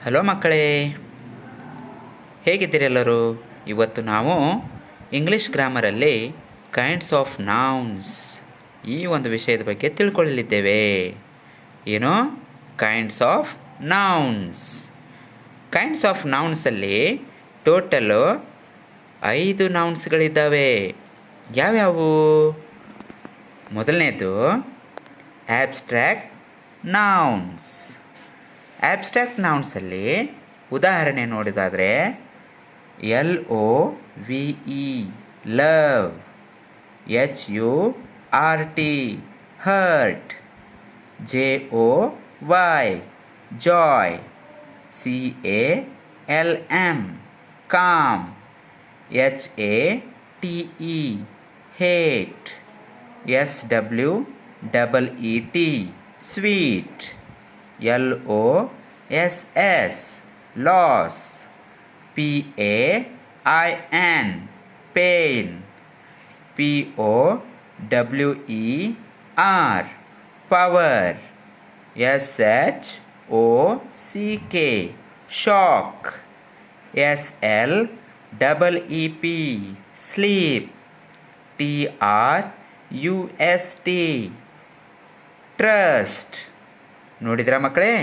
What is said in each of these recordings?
Hello ಮಕ್ಕಳೇ, ಹೇಗಿದ್ದೀರಿ ಎಲ್ಲರೂ? ಇವತ್ತು ನಾವು ಇಂಗ್ಲೀಷ್ ಗ್ರಾಮರಲ್ಲಿ ಕೈಂಡ್ಸ್ ಆಫ್ ನೌನ್ಸ್ ಈ ಒಂದು ವಿಷಯದ ಬಗ್ಗೆ ತಿಳ್ಕೊಳ್ಳಲಿದ್ದೇವೆ. ಏನು? Kinds of nouns. Kinds of ನೌನ್ಸಲ್ಲಿ ಟೋಟಲು 5 ನೌನ್ಸ್ಗಳಿದ್ದಾವೆ. ಯಾವ್ಯಾವು? ಮೊದಲನೇದು ಆಬ್ಸ್ಟ್ರ್ಯಾಕ್ಟ್ ನೌನ್ಸ್. ಆಬ್ಸ್ಟ್ರ್ಯಾಕ್ಟ್ ನೌನ್ಸಲ್ಲಿ ಉದಾಹರಣೆ ನೋಡೋದಾದರೆ LOVE love, HURT hurt, JOY joy, CALM calm, HATE hate, SWEET sweet, LOSS loss, PAIN pain, POWER power, SHOCK shock, SLEEP sleep, TRUST trust. ನೋಡಿದ್ರಾ ಮಕ್ಕಳೇ?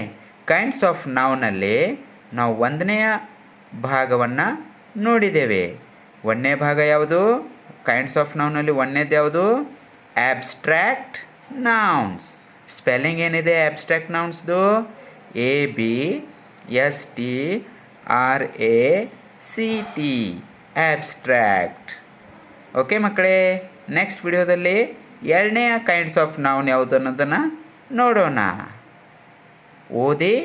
Kinds of ನೌನಲ್ಲಿ ನಾವು 1ನೇ ಭಾಗವನ್ನು ನೋಡಿದ್ದೇವೆ. 1ನೇ ಭಾಗ ಯಾವುದು? ಕೈಂಡ್ಸ್ ಆಫ್ ನೌನಲ್ಲಿ 1ನೇದು ಯಾವುದು? ಆಬ್ಸ್ಟ್ರ್ಯಾಕ್ಟ್ ನೌನ್ಸ್. ಸ್ಪೆಲ್ಲಿಂಗ್ ಏನಿದೆ ಆಬ್ಸ್ಟ್ರ್ಯಾಕ್ಟ್ ನೌನ್ಸ್ದು? ABSTRACT ಆಬ್ಸ್ಟ್ರ್ಯಾಕ್ಟ್. ಓಕೆ ಮಕ್ಕಳೇ, ನೆಕ್ಸ್ಟ್ ವಿಡಿಯೋದಲ್ಲಿ 2ನೇ ಕೈಂಡ್ಸ್ ಆಫ್ ನೌನ್ ಯಾವುದು ಅನ್ನೋದನ್ನು ನೋಡೋಣ. ಓದಿ